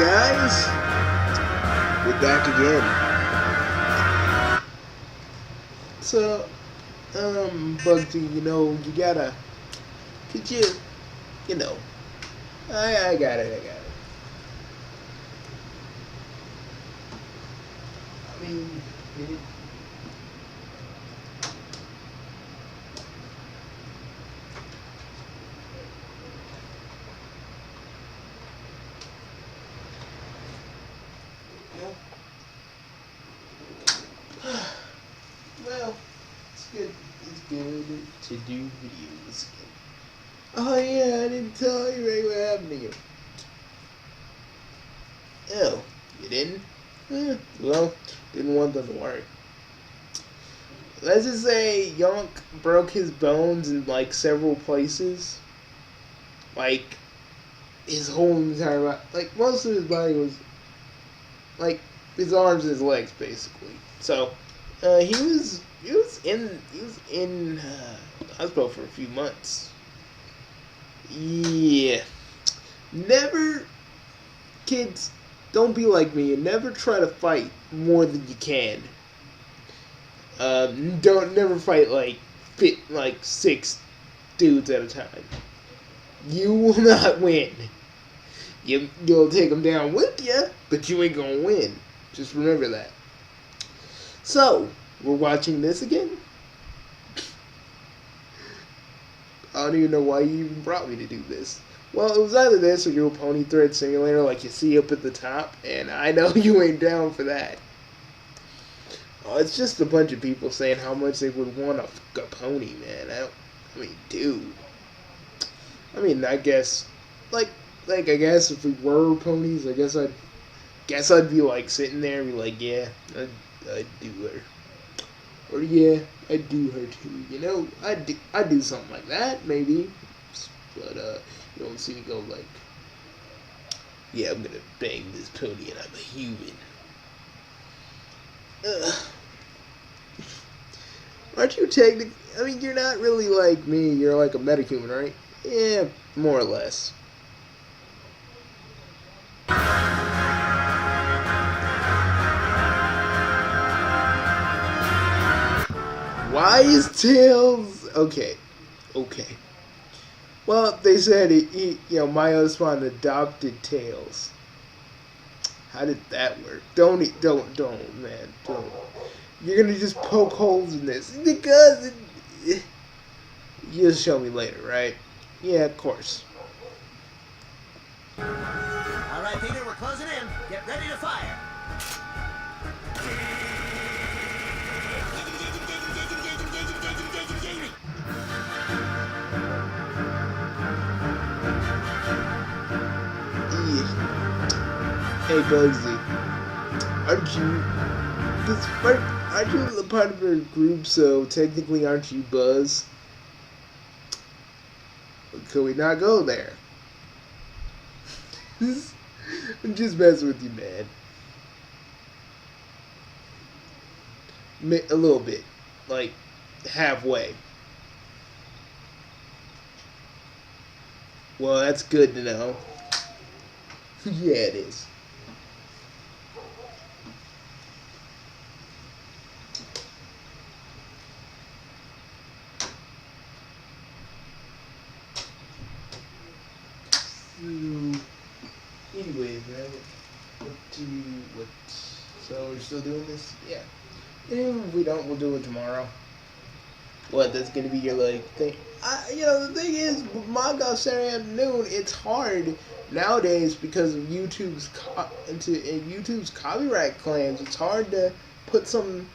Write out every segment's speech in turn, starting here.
guys, we're back again. So, Bugsy, you gotta, could you, you know, I got it. I mean, well, it's good to do videos again. Oh yeah, I didn't tell you right what happened to you. Oh, you didn't? Well, didn't want them to worry. Let's just say Yonk broke his bones in like several places. Like his whole entire body, like most of his body was like his arms and his legs basically. So he was in hospital for a few months. Yeah. Never, kids, don't be like me and never try to fight more than you can. Don't never fight like six dudes at a time. You will not win. You'll take them down with you, but you ain't gonna win. Just remember that. So, we're watching this again. I don't even know why you even brought me to do this. Well, it was either this or your pony thread simulator like you see up at the top, and I know you ain't down for that. Oh, it's just a bunch of people saying how much they would want a pony, man. Dude. I guess, I guess if we were ponies, I guess I'd be like sitting there and be like, yeah, I'd do her. Or yeah, I'd do her too. I'd do something like that, maybe. But, you don't see me go like, yeah, I'm gonna bang this pony and I'm a human. Aren't you technically, you're not really like me, you're like a metahuman, right? Yeah, more or less. Wise Tails? Okay. Well, they said Mayo spawned adopted Tails. How did that work? Don't, man, don't. You're gonna just poke holes in this because you'll show me later, right? Yeah, of course. All right, Peter, we're closing in. Get ready to fire. Hey, Bugsy, aren't you a part of a group? So technically, aren't you Buzz? Could we not go there? I'm just messing with you, man. A little bit, like halfway. Well, that's good to know. Yeah, it is. Anyways, man, so we're still doing this? Yeah. And if we don't, we'll do it tomorrow. What, that's gonna be your, thing? The thing is, manga Saturday afternoon, it's hard nowadays because of YouTube's copyright claims. It's hard to put some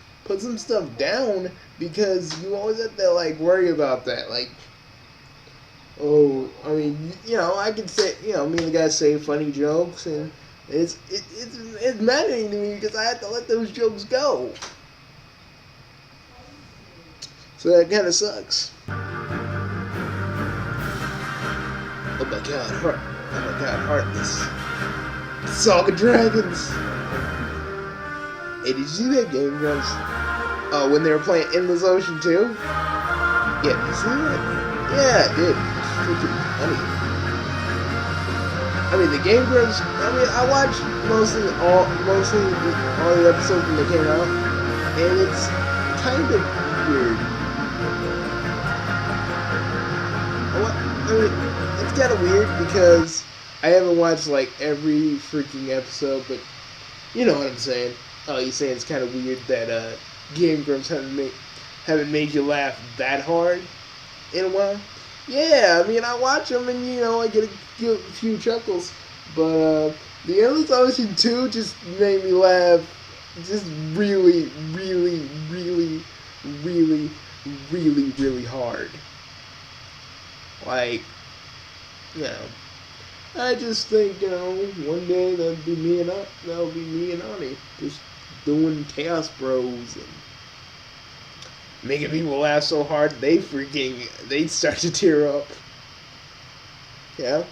stuff down because you always have to, worry about that, oh, I can say, me and the guy say funny jokes, and it's maddening to me because I have to let those jokes go. So that kind of sucks. Oh my god, Heartless. Saga Dragons. Hey, did you see that Game Grumps? Oh, when they were playing Endless Ocean 2? Yeah, did you see that? Yeah, I did. Freaking funny. I mean, the Game Grumps. I mean, I watched mostly all the episodes when they came out, and it's kind of weird. I mean, it's kind of weird because I haven't watched like every freaking episode, but you know what I'm saying. Oh, you saying it's kind of weird that Game Grumps haven't made you laugh that hard in a while. Yeah, I mean, I watch them and you know I get a few chuckles, but the Endless Ocean 2 just made me laugh, just really, really, really, really, really, really hard. Like, you know, I just think, you know, one day that'll be me and Ani just doing Chaos Bros and making people laugh so hard they'd start to tear up. Yeah?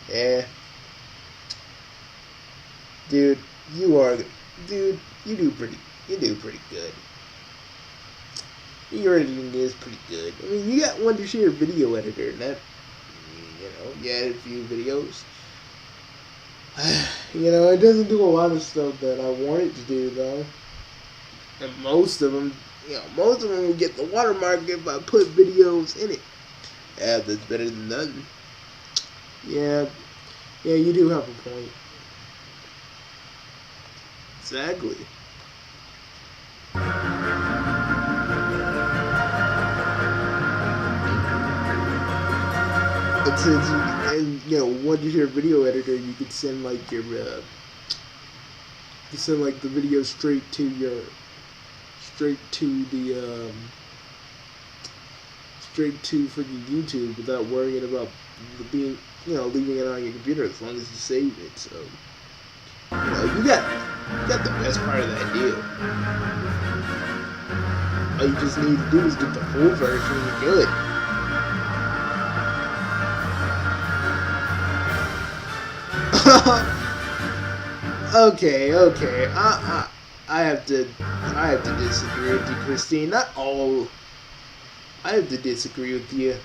Yeah. Dude, you do pretty good. Your editing is pretty good. I mean, you got Wondershare video editor, and that, you know, you edit a few videos. You know, it doesn't do a lot of stuff that I want it to do, though. And most of them will get the watermark if I put videos in it. Yeah, that's better than nothing. Yeah, you do have a point. Exactly. And since you know, once you're a video editor, you can send like your you send like the video straight to the straight to freaking YouTube without worrying about being, you know, leaving it on your computer as long as you save it. So, you know, you got the best part of that deal. All you just need to do is get the full version and you're good. Okay. I have to disagree with you, Christine. I have to disagree with you.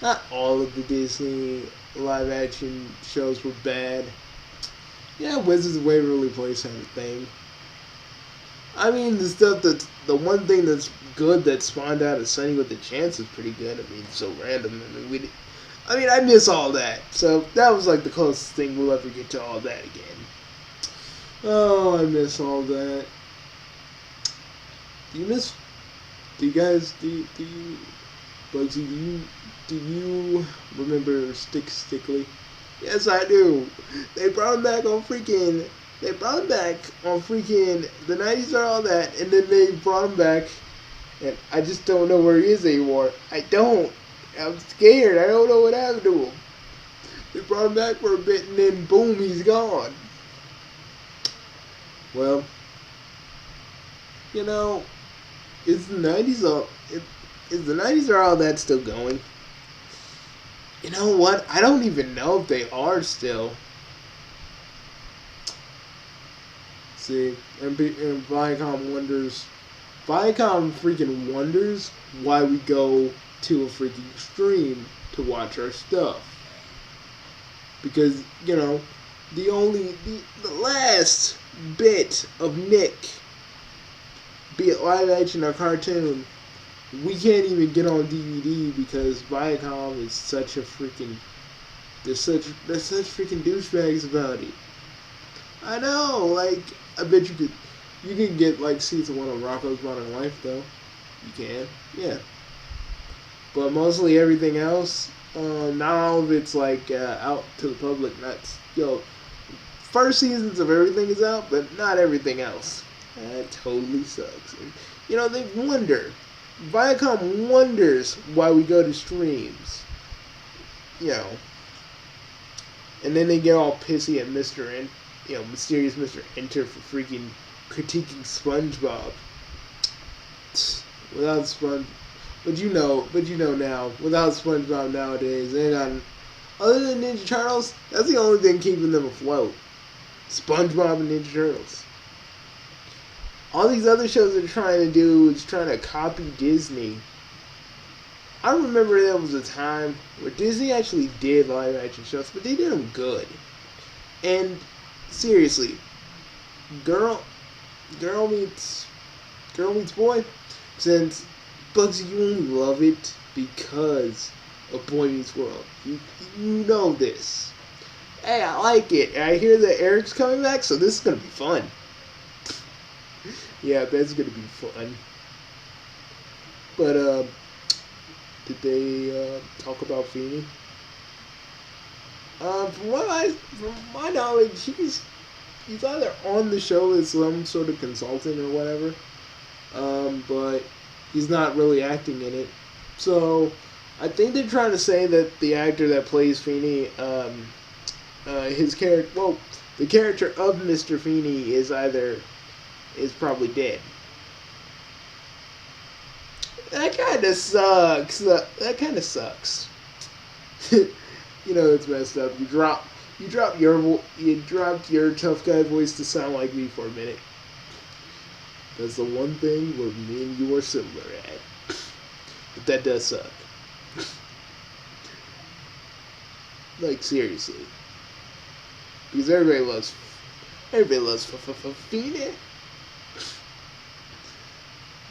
Not all of the Disney live action shows were bad. Yeah, Wizards of Waverly Place had a thing. I mean, the one thing that's good that spawned out of Sunny with a Chance is pretty good. I mean, it's so random. I mean, I miss all that. So that was like the closest thing we'll ever get to all that again. Oh, I miss all that. Do you guys, Bugsy, do you remember Stickly? Yes, I do. They brought him back on freaking, the 90s or all that, and then they brought him back, and I just don't know where he is anymore. I'm scared. I don't know what happened to him. They brought him back for a bit, and then boom, he's gone. Well, you know, is the 90s or all that still going? You know what? I don't even know if they are still. See, and Viacom freaking wonders why we go to a freaking stream to watch our stuff. Because, you know, the last bit of Nick, be it live action or cartoon, we can't even get on DVD because Viacom is such a freaking, they're such freaking douchebags about it. I know, like, I bet you can get like season 1 of Rocko's Modern Life though. You can, yeah. But mostly everything else, not all of it's like out to the public. First seasons of everything is out, but not everything else. That totally sucks. And, you know, Viacom wonders why we go to streams. You know. And then they get all pissy at Mysterious Mr. Enter for freaking critiquing SpongeBob. But you know now, without SpongeBob nowadays, they got, other than Ninja Turtles, that's the only thing keeping them afloat. SpongeBob and Ninja Turtles. All these other shows they're trying to do is trying to copy Disney. I remember there was a time where Disney actually did live action shows, but they did them good. And seriously, girl, girl meets boy. Since Bugsy, you only love it because of Boy Meets World. You know this. Hey, I like it. I hear that Eric's coming back, so this is gonna be fun. Yeah, that's gonna be fun. But did they talk about Feeney? From my knowledge, he's either on the show as some sort of consultant or whatever, but he's not really acting in it. So I think they're trying to say that the actor that plays Feeney, his character, well, the character of Mr. Feeney is probably dead. That kind of sucks. That kind of sucks. You know, it's messed up. You dropped your tough guy voice to sound like me for a minute. That's the one thing where me and you are similar at. But that does suck. Like, seriously. Because everybody loves Feeney.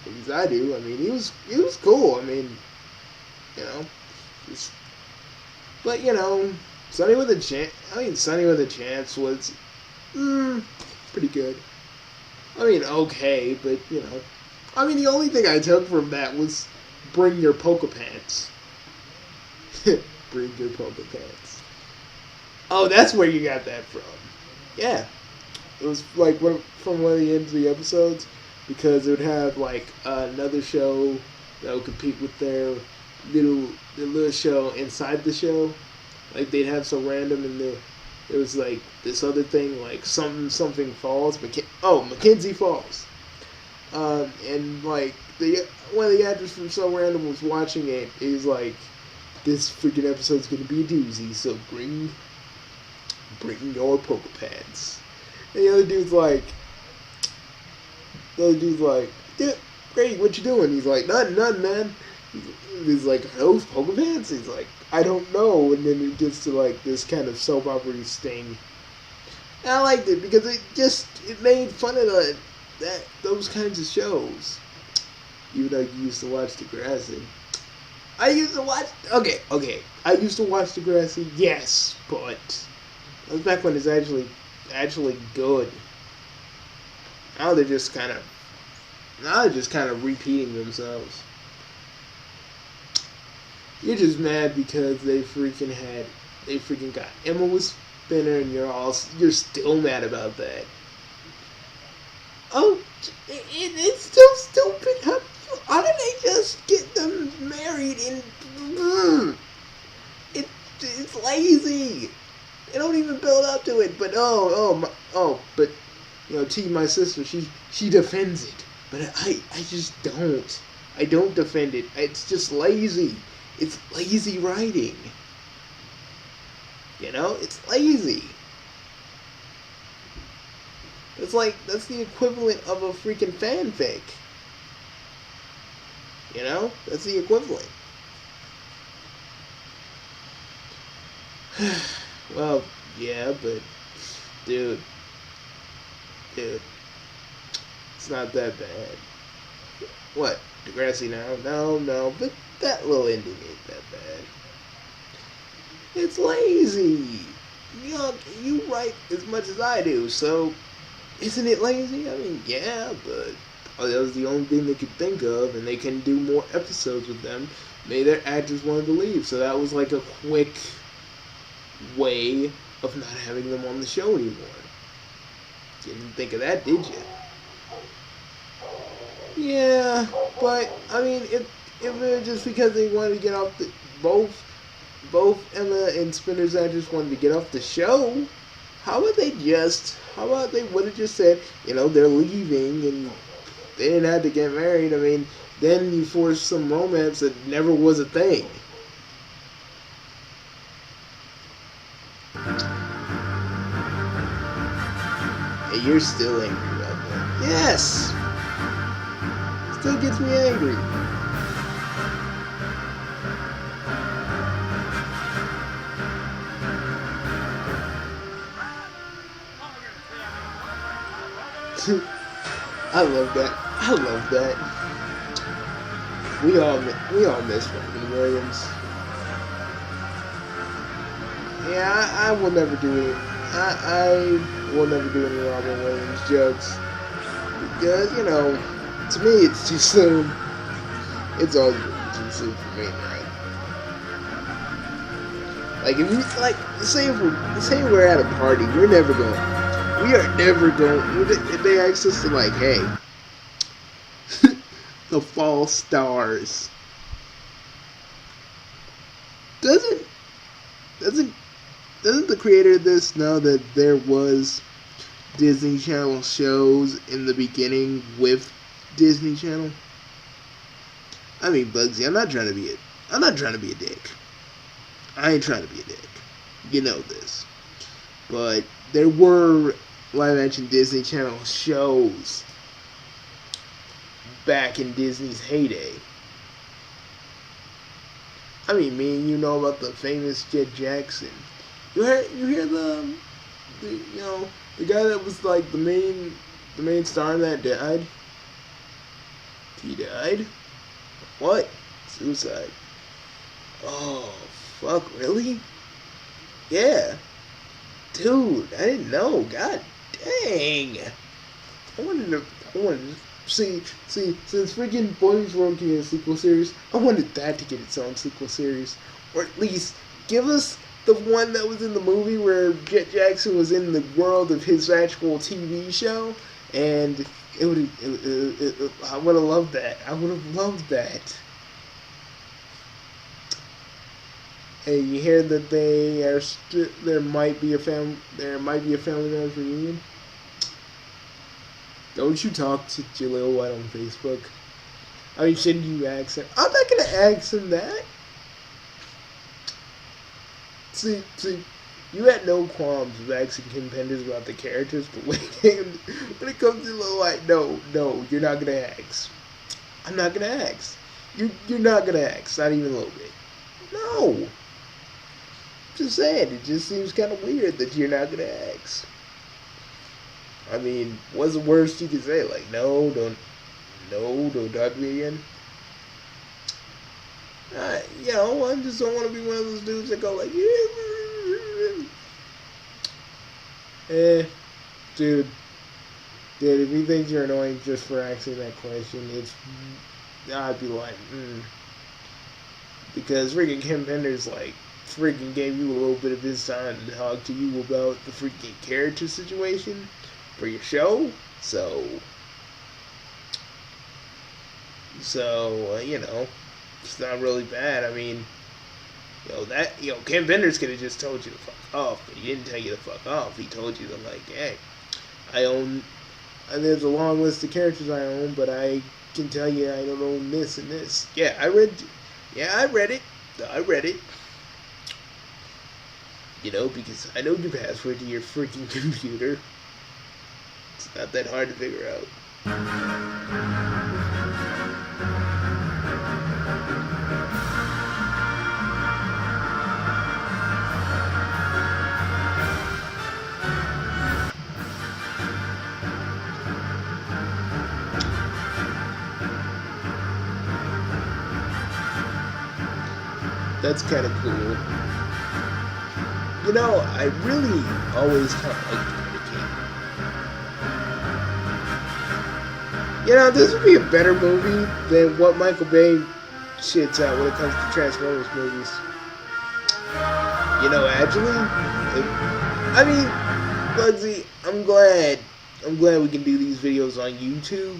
Because I do. I mean, he was cool. I mean, you know, but you know, Sunny with a Chance. I mean, Sunny with a Chance was pretty good. I mean, okay, but you know, I mean, the only thing I took from that was bring your polka pants. Bring your polka pants. Oh, that's where you got that from. Yeah, it was like from one of the ends of the episodes, because it would have like another show that would compete with their little show inside the show. Like they'd have some random, and there was like this other thing like something Falls. Mackenzie Falls. And like one of the actors from So Random was watching it. He's like, this freaking episode's gonna be a doozy, so bring your polka pads. And the other dude's like, dude, Grady, what you doing? He's like, nothing, man. He's like, are those polka pads? He's like, I don't know. And then it gets to like this kind of soap opera sting. And I liked it because it made fun of those kinds of shows. Even though you used to watch Degrassi. I used to watch, okay. I used to watch Degrassi, yes, but that was back when it's actually good. Now they're just kind of repeating themselves. You're just mad because they freaking got Emma with Spinner, and you're still mad about that. Oh, it's still stupid. How did they just get them married and it's lazy. They don't even build up to it. But but you know, T, my sister, she defends it, but I just don't. I don't defend it. It's just lazy. It's lazy writing. You know, it's lazy. That's the equivalent of a freaking fanfic. You know, that's the equivalent. Well, yeah, but dude, it's not that bad. What, Degrassi now? No, but that little ending ain't that bad. It's lazy. You know, you write as much as I do, so isn't it lazy? I mean, yeah, but that was the only thing they could think of, and they can do more episodes with them. Maybe their actors wanted to leave, so that was like a quick way of not having them on the show anymore. Didn't think of that, did you? Yeah, but I mean, if it was just because they wanted to get off the both Emma and Spinner's actors wanted to get off the show, how about they would have just said, you know, they're leaving and they didn't have to get married. I mean, then you force some romance that never was a thing. Hey, you're still angry about that. Yes! Still gets me angry. I love that. I love that. We all miss Robin Williams. Yeah, I will never do any. I will never do any Robin Williams jokes because to me it's too soon. It's always been too soon for me, right? Like if you say we're at a party, we are never going. If they ask us to hey, the fall stars doesn't the creator of this know that there was Disney Channel shows in the beginning with Disney Channel? I mean, Bugsy, I'm not trying to be a dick. I ain't trying to be a dick. You know this. But there were live action Disney Channel shows back in Disney's heyday. I mean, me and you know about the famous Jet Jackson. You hear the guy that was like the main star that died? He died? What? Suicide. Oh, fuck, really? Yeah. Dude, I didn't know. God dang. I wanted to see, since freaking Boy Meets World getting a sequel series, I wanted that to get its own sequel series. Or at least give us the one that was in the movie where Jet Jackson was in the world of his actual TV show, and I would have loved that. I would have loved that. Hey, you hear that there might be a Family Matters reunion? Don't you talk to Jaleel White on Facebook? I mean, shouldn't you ask him? I'm not gonna ask him that. See, you had no qualms with asking Kim Penders about the characters, but when it comes to Jaleel White, no, you're not gonna ask. I'm not gonna ask. You're not gonna ask, not even a little bit. No. Just saying, it just seems kind of weird that you're not gonna ask. I mean, what's the worst you can say? Like, no, don't talk to me again. I just don't want to be one of those dudes that go like, dude, if he thinks you're annoying just for asking that question, I'd be like, because freaking Kim Penders freaking gave you a little bit of his time to talk to you about the freaking character situation for your show, so it's not really bad. I mean, Kim Penders could have just told you to fuck off, but he didn't tell you to fuck off. He told you to hey, there's a long list of characters I own, but I can tell you I don't own this and this. Yeah, I read it. Because I know your password to your freaking computer. It's not that hard to figure out. That's kind of cool. I really always kind of liked the King. This would be a better movie than what Michael Bay shits out when it comes to Transformers movies. Bugsy, I'm glad we can do these videos on YouTube.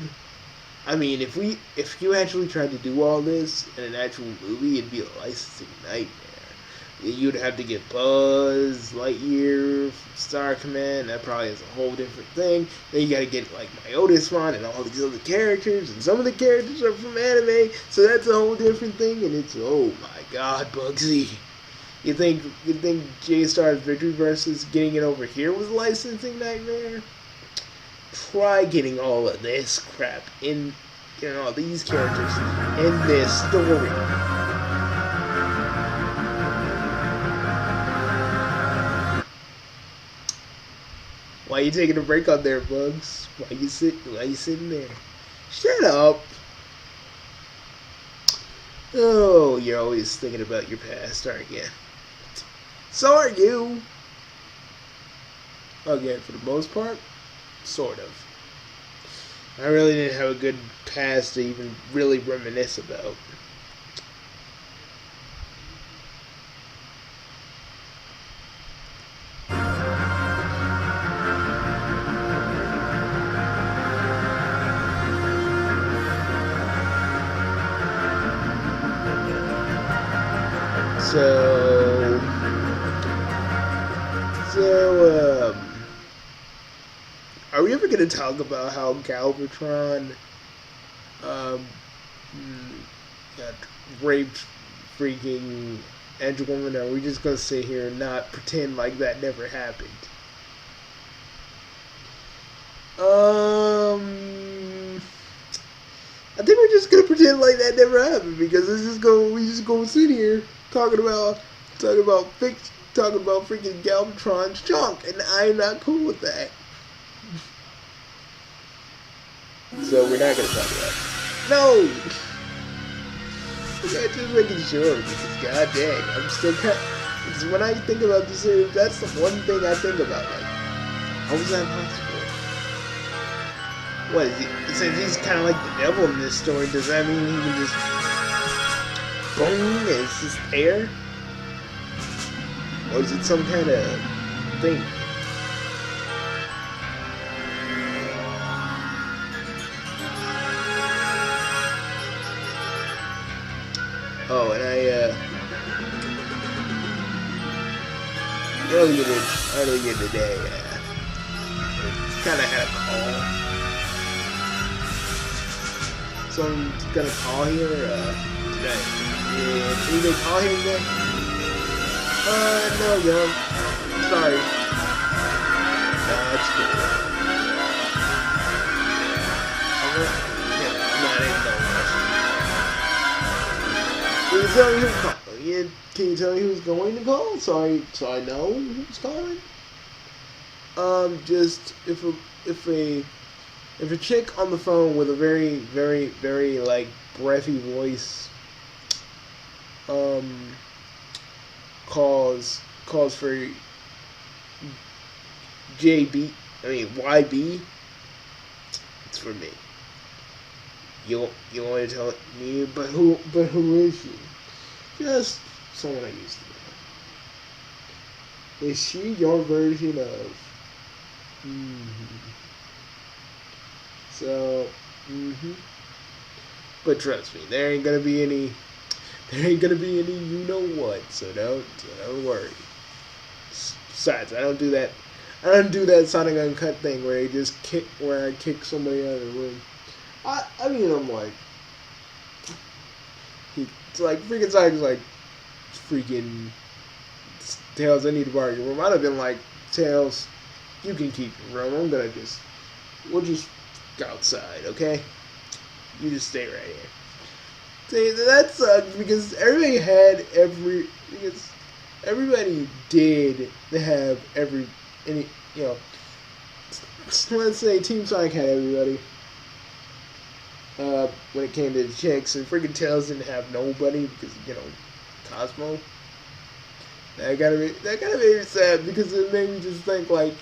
I mean, if you actually tried to do all this in an actual movie, it'd be a licensing nightmare. You'd have to get Buzz Lightyear from Star Command. That probably is a whole different thing. Then you gotta get Myotismon and all these other characters, and some of the characters are from anime, so that's a whole different thing. And it's, oh my God, Bugsy. You think J-Star's Victory versus getting it over here was a licensing nightmare? Try getting all of this crap in, all these characters in this story. Why you taking a break on there, Bugs? Why you sitting there? Shut up. Oh, you're always thinking about your past, aren't you? So are you. Again, for the most part, sort of. I really didn't have a good past to even really reminisce about. So, are we ever going to talk about how Galvatron um, got raped freaking Edgewoman, or are we just going to sit here and not pretend like that never happened? I think we're just gonna pretend like that never happened because we just gonna sit here talking about freaking Galvatron's junk, and I'm not cool with that. So we're not gonna talk about it. No. Okay, just making sure because god dang, I'm still because when I think about this series, that's the one thing I think about. Like, how was that possible? What is he? Since he's kind of like the devil in this story, does that mean he can just boom? It's just air, or is it some kind of thing? Oh, and earlier today, kind of had a call. So I'm gonna call here today. Did anybody call here today? No, young. Sorry. Nah, it's cool. I'm not in no rush. Can you tell me who's calling? Can you tell me who's going to call? So I know who's calling. Just if a chick on the phone with a very, very, very like breathy voice, calls for YB, it's for me. You want to tell me? But who is she? Just someone I used to know. Is she your version of? So, but trust me, there ain't gonna be any you know what. So don't worry. Besides, I don't do that Sonic Uncut thing where I kick somebody out of the room. I mean, I'm like, it's like freaking Sonic's like, freaking Tails, I need to borrow your room. I'd have been like, Tails, you can keep your room. We'll just go outside, okay? You just stay right here. See, that sucks because everybody did have let's say Team Sonic had everybody. When it came to the chicks, and freaking Tails didn't have nobody because Cosmo. That gotta be sad because it made me just think like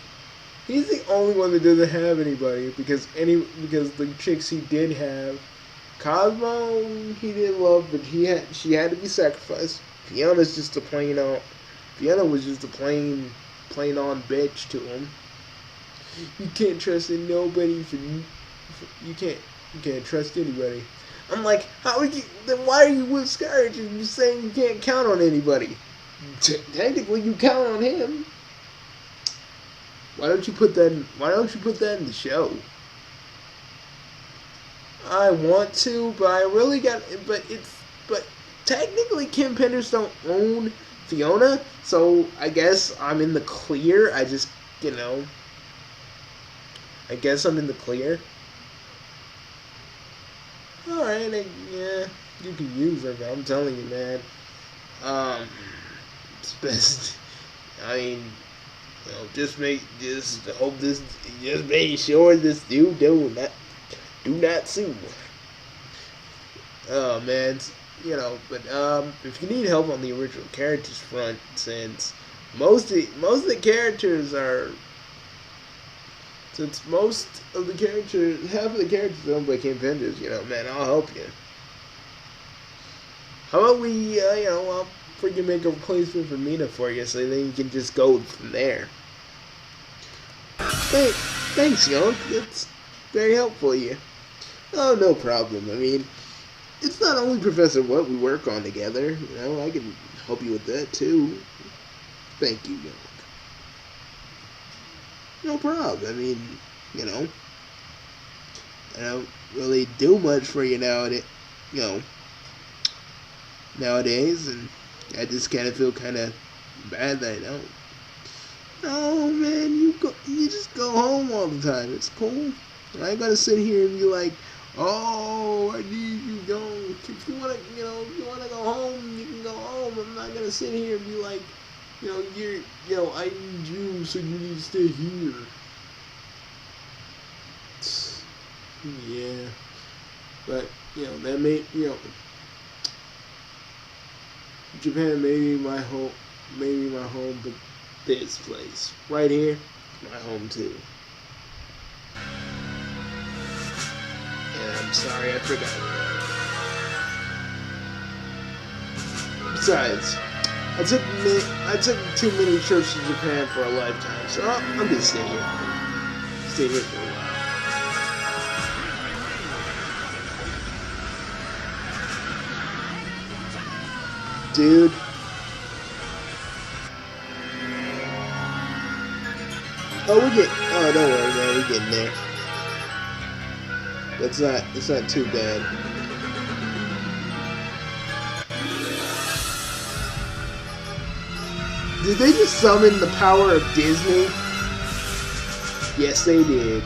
he's the only one that doesn't have anybody because the chicks he did have, Cosmo he did love, but she had to be sacrificed. Fiona was just a plain on bitch to him. You can't trust in nobody you can't trust anybody. I'm like, then why are you with Scourge and you're saying you can't count on anybody? Technically you count on him. Why don't you put that in the show? I want to, but but technically Kim Penders don't own Fiona, so I guess I'm in the clear. I guess I'm in the clear. Alright, yeah, you can use her, but I'm telling you, man, it's best, I mean, just hope this, just make sure this dude do not sue. Oh man, but if you need help on the original characters front, since most of the characters are, since most of the characters, half of the characters are owned by King Vendors, man, I'll help you. How about we, I'll freaking make a replacement for Mina for you, so then you can just go from there. Hey, thanks, Yonk. That's very helpful of you. Oh, no problem. I mean, it's not only Professor What we work on together. I can help you with that, too. Thank you, Yonk. No problem. I mean, I don't really do much for you nowadays, and I just kind of feel kind of bad that I don't. No, man, you just go home all the time. It's cool. I ain't gonna sit here and be like, oh, I need you, don't. If you wanna go home, you can go home. I'm not gonna sit here and be like, I need you, so you need to stay here. Yeah, but that made Japan may be my home, but this place right here, my home too. And I'm sorry I forgot about it. Besides, I took too many trips to Japan for a lifetime, so I'm gonna stay here. Stay here for a while. Dude. Oh, don't worry, man, we're getting there. It's not too bad. Did they just summon the power of Disney? Yes, they did.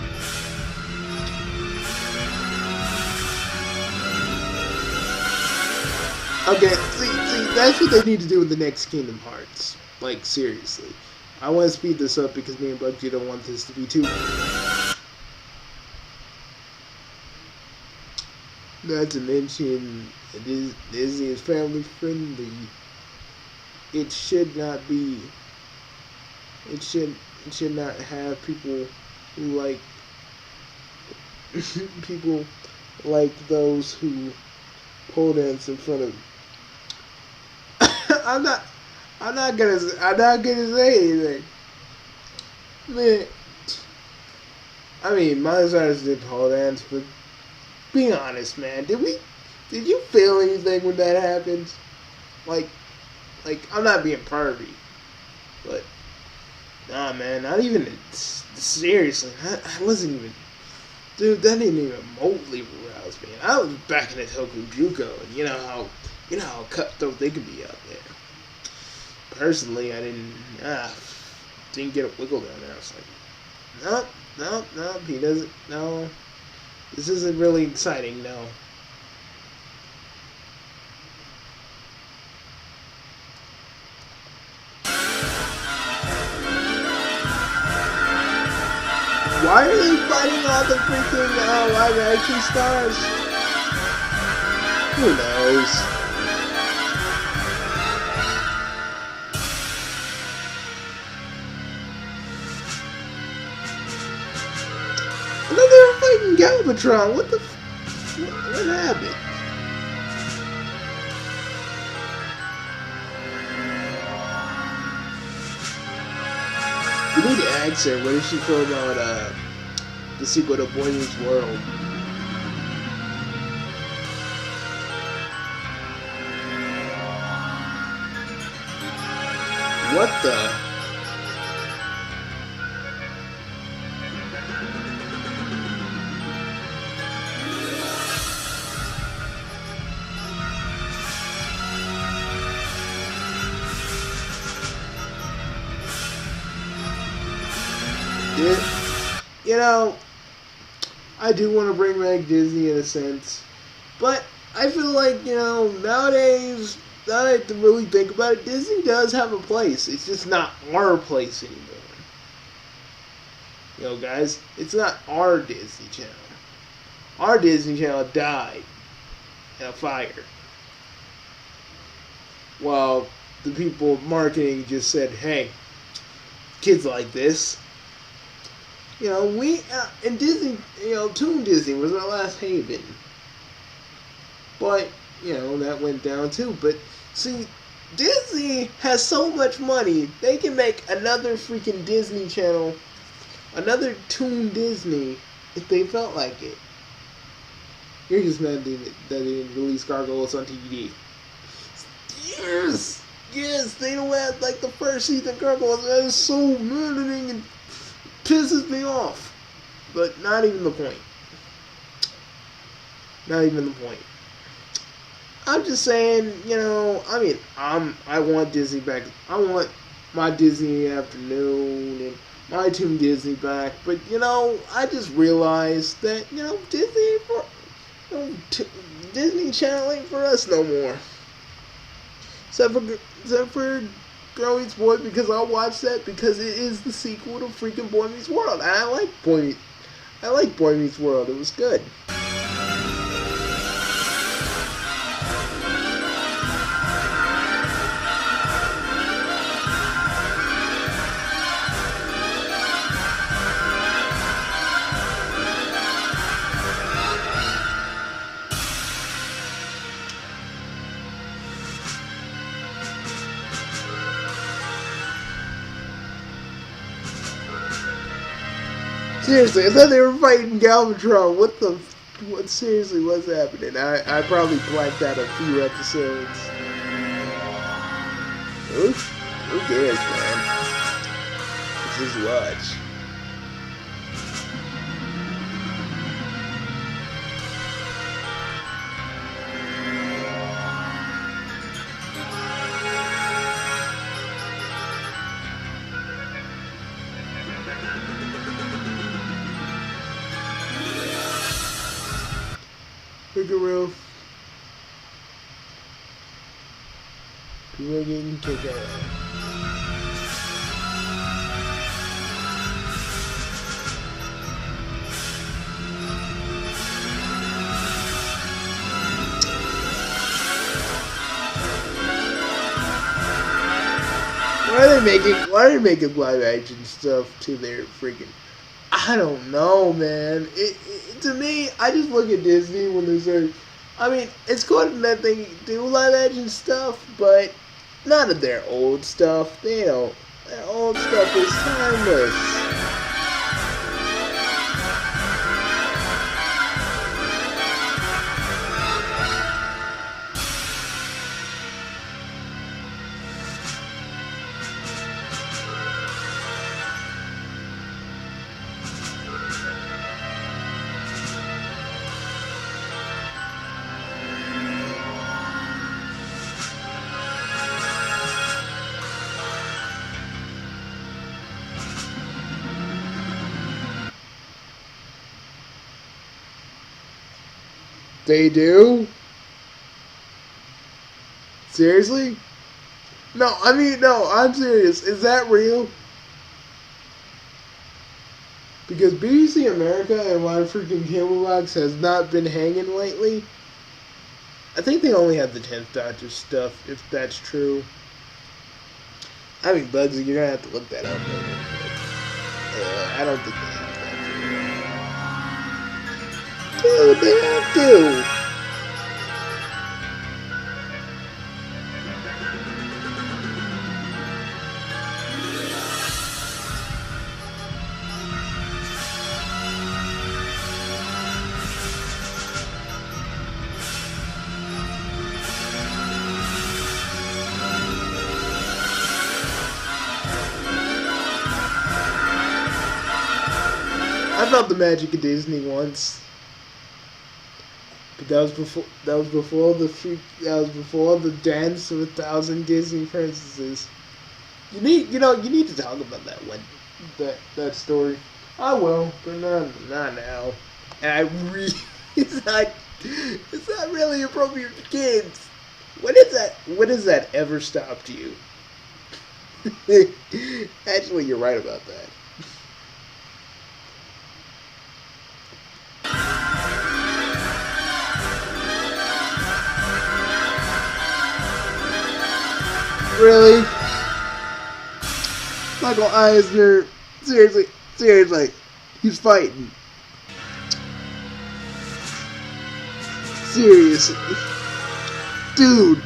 Okay, see, that's what they need to do with the next Kingdom Hearts. Like, seriously. I want to speed this up because me and Bugsy don't want this to be too... Not to mention, Disney is family friendly. It should not be... It should not have people who like... people like those who pole dance in front of... I'm not gonna say anything. Man, I mean, Monsters did pole dance, but be honest, man, did you feel anything when that happened? Like, I'm not being pervy, but nah, man, not even seriously. I wasn't even, dude. That didn't even remotely arouse me. I was back in the Tokujuko, and you know how cutthroat they could be out there. Personally, I didn't get a wiggle down there. I was like, nope, he doesn't, no, this isn't really exciting, no. Why are they fighting all the freaking live action stars? Who knows? Another fighting Galvatron. What happened? You need to ask her, what did she feel about the sequel to Boy Meets World? What the? I do want to bring back Disney in a sense, but I feel like, nowadays, now that I have to really think about it, Disney does have a place. It's just not our place anymore. You know, guys, it's not our Disney Channel. Our Disney Channel died in a fire. While the people marketing just said, hey, kids like this. You know, we, and Disney, you know, Toon Disney was our last haven. But, you know, that went down too. But, see, Disney has so much money, they can make another freaking Disney Channel, another Toon Disney, if they felt like it. You're just mad that they didn't release Gargoyles on TV. Yes! Yes, they don't have, like, the first season of Gargoyles. That is so maddening and pisses me off. But not even the point. Not even the point. I'm just saying, you know, I mean, I want Disney back. I want my Disney Afternoon and my Toon Disney back. But, you know, I just realized that, you know, Disney for, you know, Disney Channel ain't for us no more. Except for Girl Meets Boy, because I'll watch that because it is the sequel to freaking Boy Meets World. And I like Boy Meets World. It was good. Seriously, I thought they were fighting Galvatron. What seriously was happening? I probably blanked out a few episodes. Who cares, man? Just watch. Figaro. People are getting kicked out. Why are they making live action stuff to their freaking, I don't know, man. To me, I just look at Disney when they say, I mean, it's good that they do live action stuff, but none of their old stuff. They don't. Their old stuff is timeless. They do? Seriously? No, I mean, no, I'm serious. Is that real? Because BBC America and my freaking cable box has not been hanging lately. I think they only have the 10th Doctor stuff, if that's true. I mean, Bugsy, you're gonna have to look that up later. I don't think they have that. Dude, they have to. I felt the magic of Disney once. But that was before the dance of 1,000 Disney princesses. You need to talk about that one, that story. I will, but not now. And I really, it's not really appropriate for kids. When has that ever stopped you? Actually, you're right about that. Really? Michael Eisner, seriously, he's fighting. Seriously. Dude.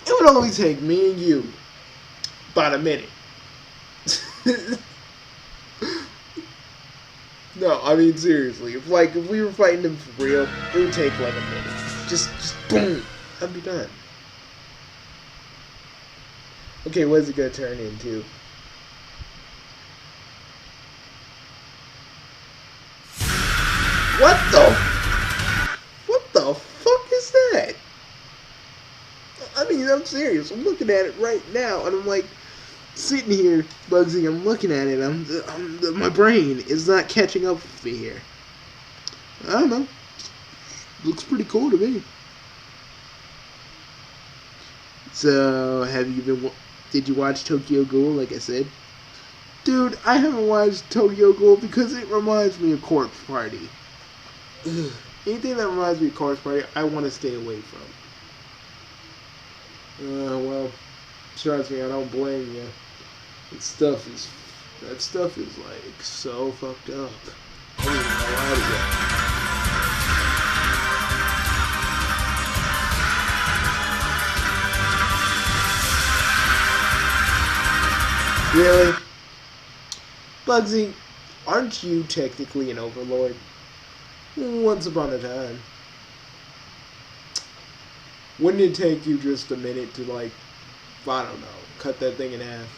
It would only take me and you about a minute. No, I mean seriously. If we were fighting him for real, it would take like a minute. Just boom. I'd be done. Okay, what's it gonna turn into? What the fuck is that? I mean, I'm serious. I'm looking at it right now, and I'm like sitting here, Bugsy. I'm looking at it. My brain is not catching up with me here. I don't know. Looks pretty cool to me. So, did you watch Tokyo Ghoul, like I said? Dude, I haven't watched Tokyo Ghoul because it reminds me of Corpse Party. Ugh. Anything that reminds me of Corpse Party, I want to stay away from. Well, trust me, I don't blame you. That stuff is like so fucked up. I don't even know how to get. Really? Bugsy, aren't you technically an overlord? Once upon a time. Wouldn't it take you just a minute to, like, I don't know, cut that thing in half?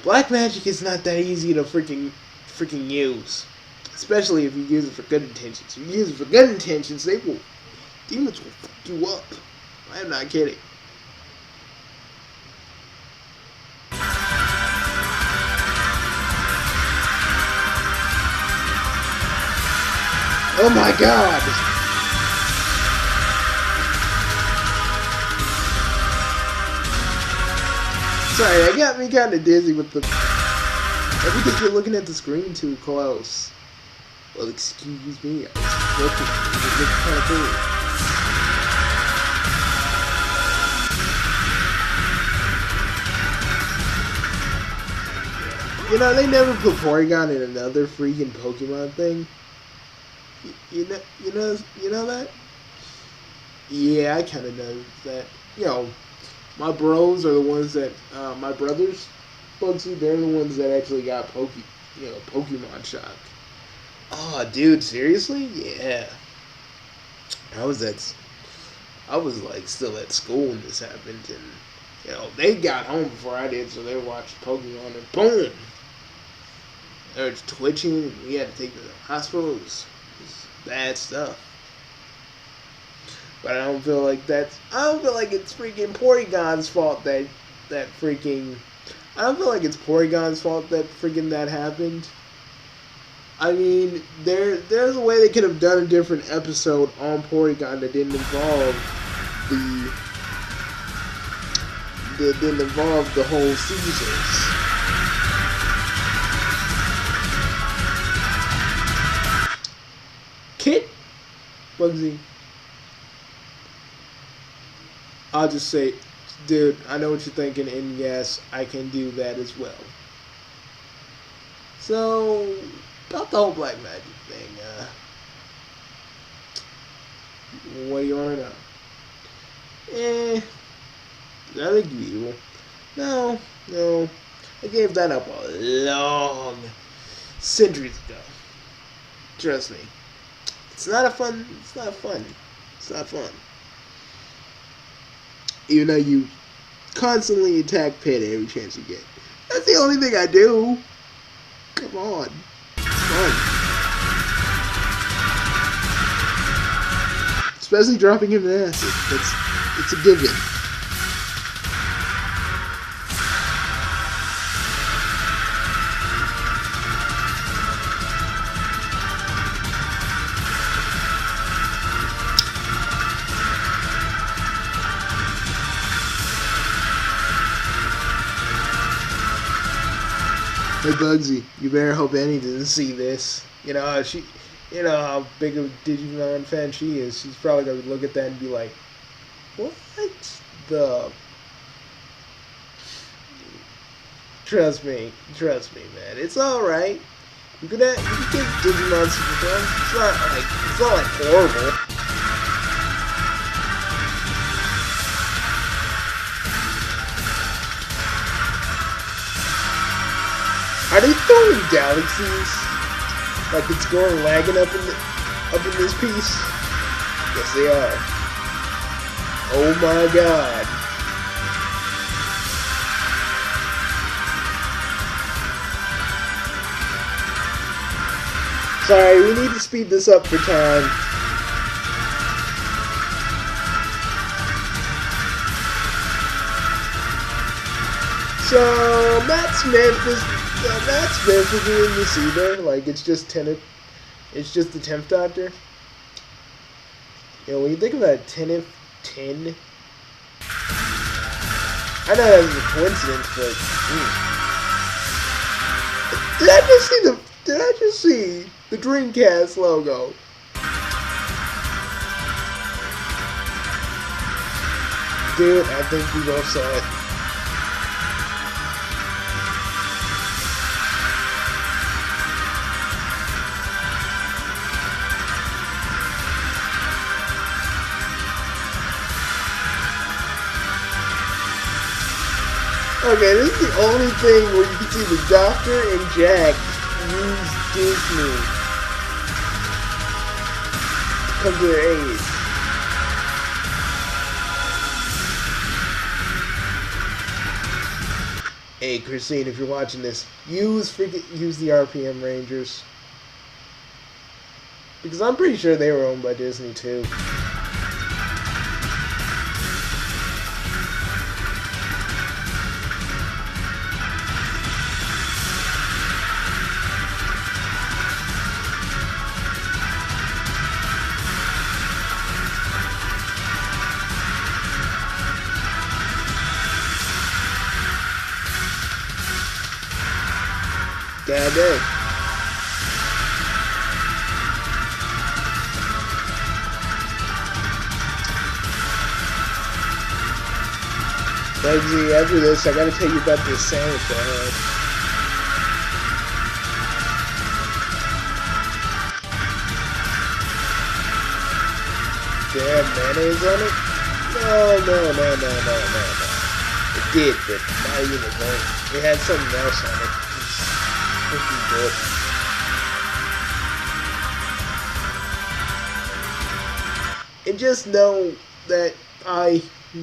Black magic is not that easy to freaking use. Especially if you use it for good intentions. If you use it for good intentions, demons will fuck you up. I am not kidding. Oh my god! Sorry, that got me kind of dizzy with the... Maybe because you're looking at the screen too close. Well, excuse me. I was looking. It looks kind of cool. You know, they never put Porygon in another freaking Pokemon thing. You know that? Yeah, I kind of know that. You know, my bros are the ones that, my brothers, Bugsy, they're the ones that actually got Pokemon shock. Oh, dude, seriously? Yeah. I was like still at school when this happened, and you know they got home before I did, so they watched Pokemon, and boom, they were twitching. And we had to take them to the hospital. It was bad stuff. But I don't feel like it's freaking Porygon's fault that freaking. I don't feel like it's Porygon's fault that freaking that happened. I mean, there's a way they could have done a different episode on Porygon that didn't involve the whole seasons. Kit? Bugsy. I'll just say, dude, I know what you're thinking, and yes, I can do that as well. So, about the whole black magic thing, what do you want to know? I think you're evil. No, I gave that up a long centuries ago. Trust me. It's not fun. Even though you constantly attack Pit every chance you get. That's the only thing I do. Come on. It's fun. Especially dropping him in acid. It's a given. Hey Bugsy, you better hope Annie doesn't see this. You know, You know how big of a Digimon fan she is. She's probably gonna look at that and be like, "What the?" Trust me, man. It's all right. You can get Digimon super forms. It's not like horrible. Are they throwing galaxies? Like it's going lagging up in this piece? Yes, they are. Oh my god. Sorry, we need to speed this up for time. So Matt Smith isn't in this either. Like it's just the 10th Doctor. You know, when you think about 10, I know that was a coincidence, but did I just see the Dreamcast logo? Dude, I think we both saw it. Okay, this is the only thing where you can see the Doctor and Jack use Disney to come to their aid. Hey, Christine, if you're watching this, use the RPM Rangers. Because I'm pretty sure they were owned by Disney too. God dang. Bugsy, after this, I gotta tell you about this sandwich I had. Did it have mayonnaise on it? No. It did, but not even a bone. It had something else on it. Good. And just know that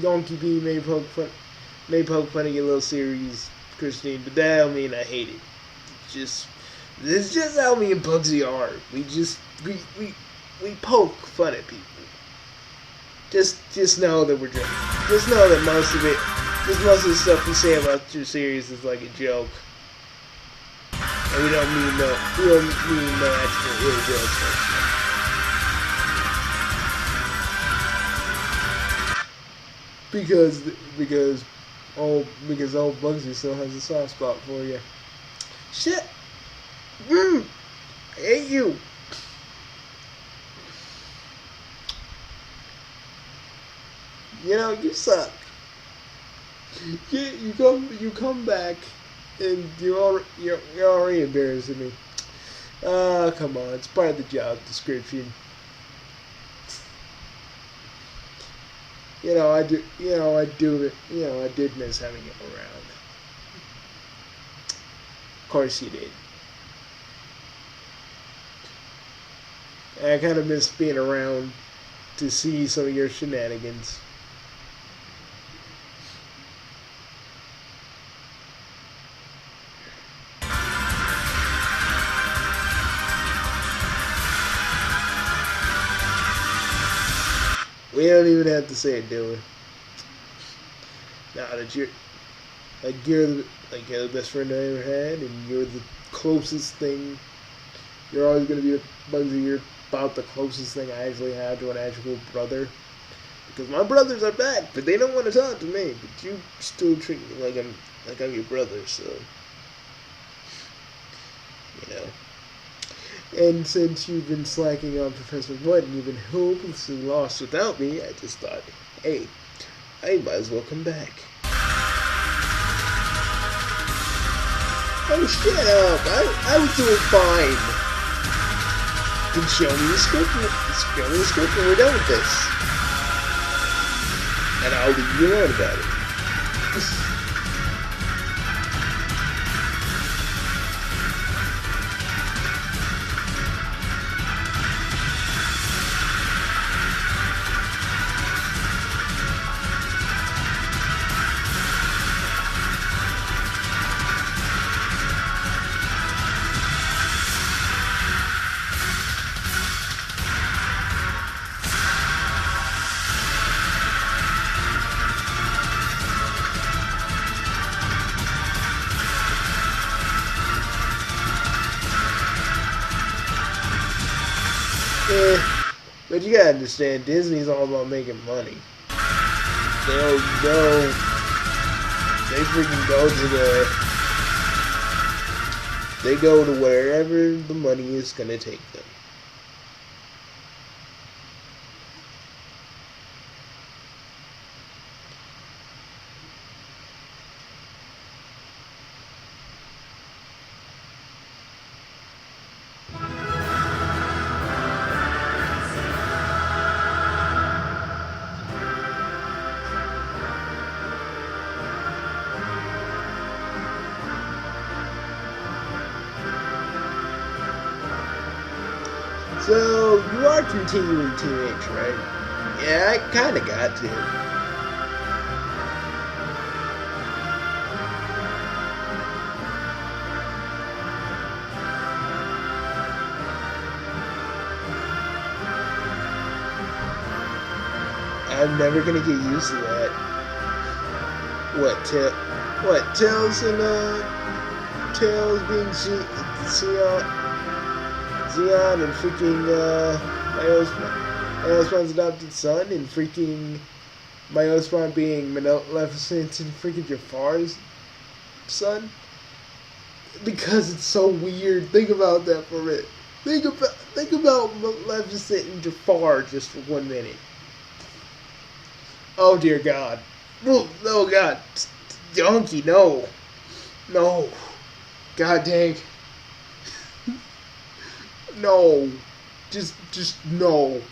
Donkey B may poke fun of your little series, Christine, but that don't mean I hate it. This is just how me and Bugsy are. We poke fun at people. Just know that we're joking. Just know that most of the stuff we say about your series is like a joke. And we don't mean no actual ill will. Because old Bugsy still has a soft spot for you. Shit. I hate you. You know, you suck. You come back. And you're already embarrassing me. Come on, it's part of the job description. I did miss having him around. Of course you did. And I kind of miss being around to see some of your shenanigans. We don't even have to say it, do we? Now that you're the best friend I ever had, and you're the closest thing. You're always gonna be Bugsy. You're about the closest thing I actually have to an actual brother. Because my brothers are back, but they don't want to talk to me. But you still treat me like I'm your brother, so you know. And since you've been slacking on Professor Wood and you've been hopelessly lost without me, I just thought, hey, I might as well come back. Oh, shut up! I was doing fine. Then show me the script. Show me the script when we're done with this, and I'll leave you alone about it. But you gotta understand, Disney's all about making money. They'll go, they freaking go to they go to wherever the money is gonna take them. So, you are continuing TH, right? Yeah, I kinda got to. I'm never gonna get used to that. Tails and, Tails being Zeon and freaking Myospawn's adopted son, and freaking Myospawn being Maleficent and freaking Jafar's son. Because it's so weird. Think about that for a minute. Think about Maleficent and Jafar just for 1 minute. Oh dear God. Oh God. Donkey, no. No. God dang. No. Just no.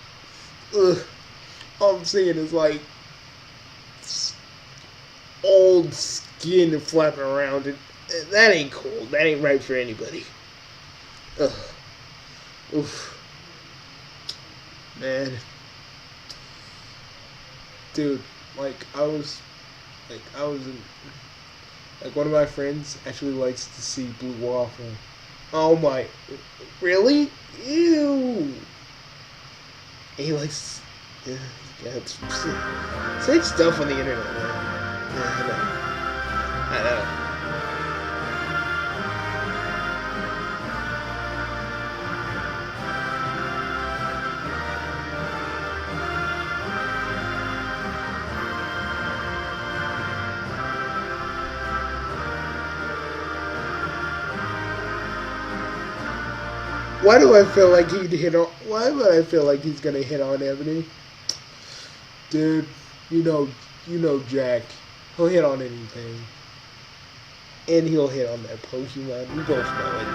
Ugh. All I'm saying is like old skin flapping around it. That ain't cool. That ain't right for anybody. Ugh. Oof. Man. Dude, like one of my friends actually likes to see Blue Waffle. Oh my, really? Ew. He likes, yeah, it's safe stuff on the internet, man. Yeah, I know. Why do I feel like he'd hit on? Why would I feel like he's gonna hit on Ebony? Dude, you know Jack. He'll hit on anything, and he'll hit on that Pokemon. We both know it.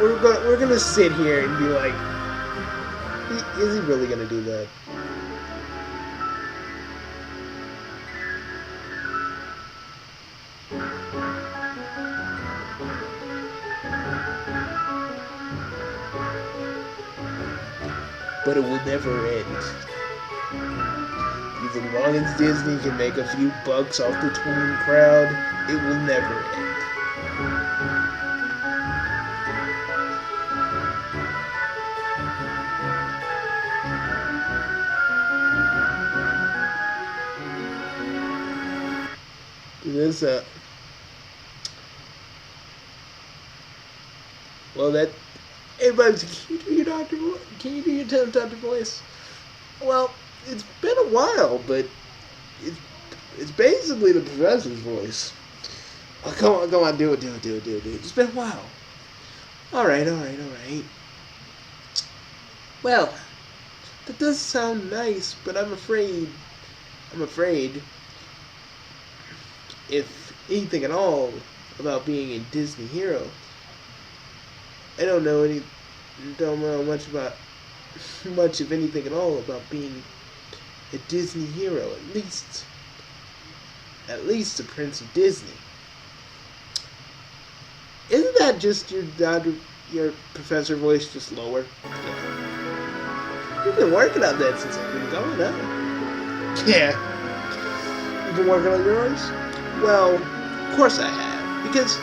We're gonna sit here and be like, is he really gonna do that? But it will never end. As long as Disney can make a few bucks off the Toon crowd, it will never end. This well, that everybody's, can you do your Doctor voice? Well, it's been a while, but it's basically the professor's voice. Oh, come on, do it. It's been a while. Alright, alright, alright. Well, that does sound nice, but I'm afraid if anything at all about being a Disney hero, I don't know much of anything at all about being a Disney hero. At least the Prince of Disney. Isn't that just your professor voice just lower? You've been working on that since I've been going, huh? Yeah. You've been working on yours? Well, of course I have. Because,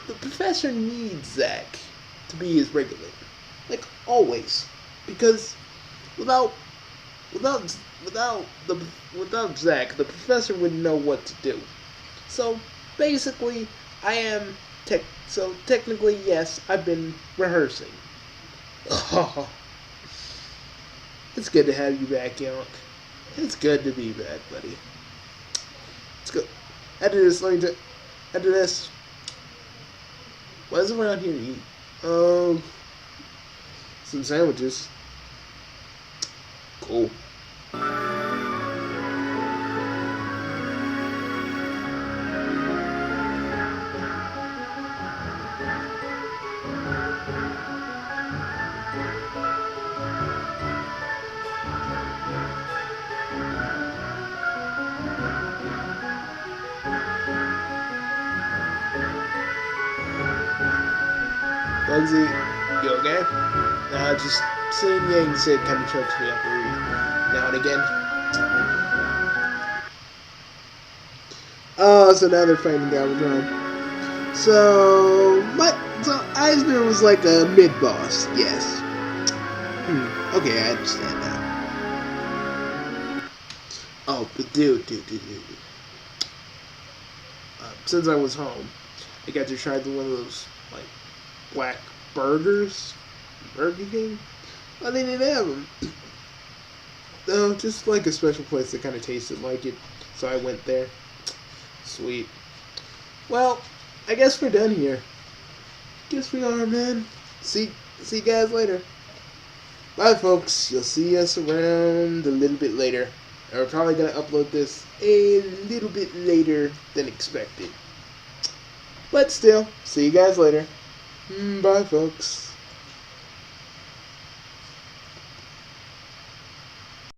the professor needs Zach to be his regulator. Like, always. Because without Zach, the professor wouldn't know what to do. So, basically, technically, yes, I've been rehearsing. Oh, it's good to have you back, Yank. It's good to be back, buddy. Let's go. After this. What is around here to eat? Some sandwiches. Cool. Bugsy, you okay? Just seeing Yang sit kind of chokes me up every now and again. Oh, so now they're fighting Galvatron. So Eisner was like a mid-boss, yes. Okay, I understand now. Oh, but dude. Since I was home, I got to try one of those, like, black burgers. Burger King? Oh, they didn't have them. No, just like a special place that kind of tasted like it. So I went there. Sweet. Well, I guess we're done here. Guess we are, man. See you guys later. Bye, folks. You'll see us around a little bit later. We're probably going to upload this a little bit later than expected. But still, see you guys later. Bye, folks.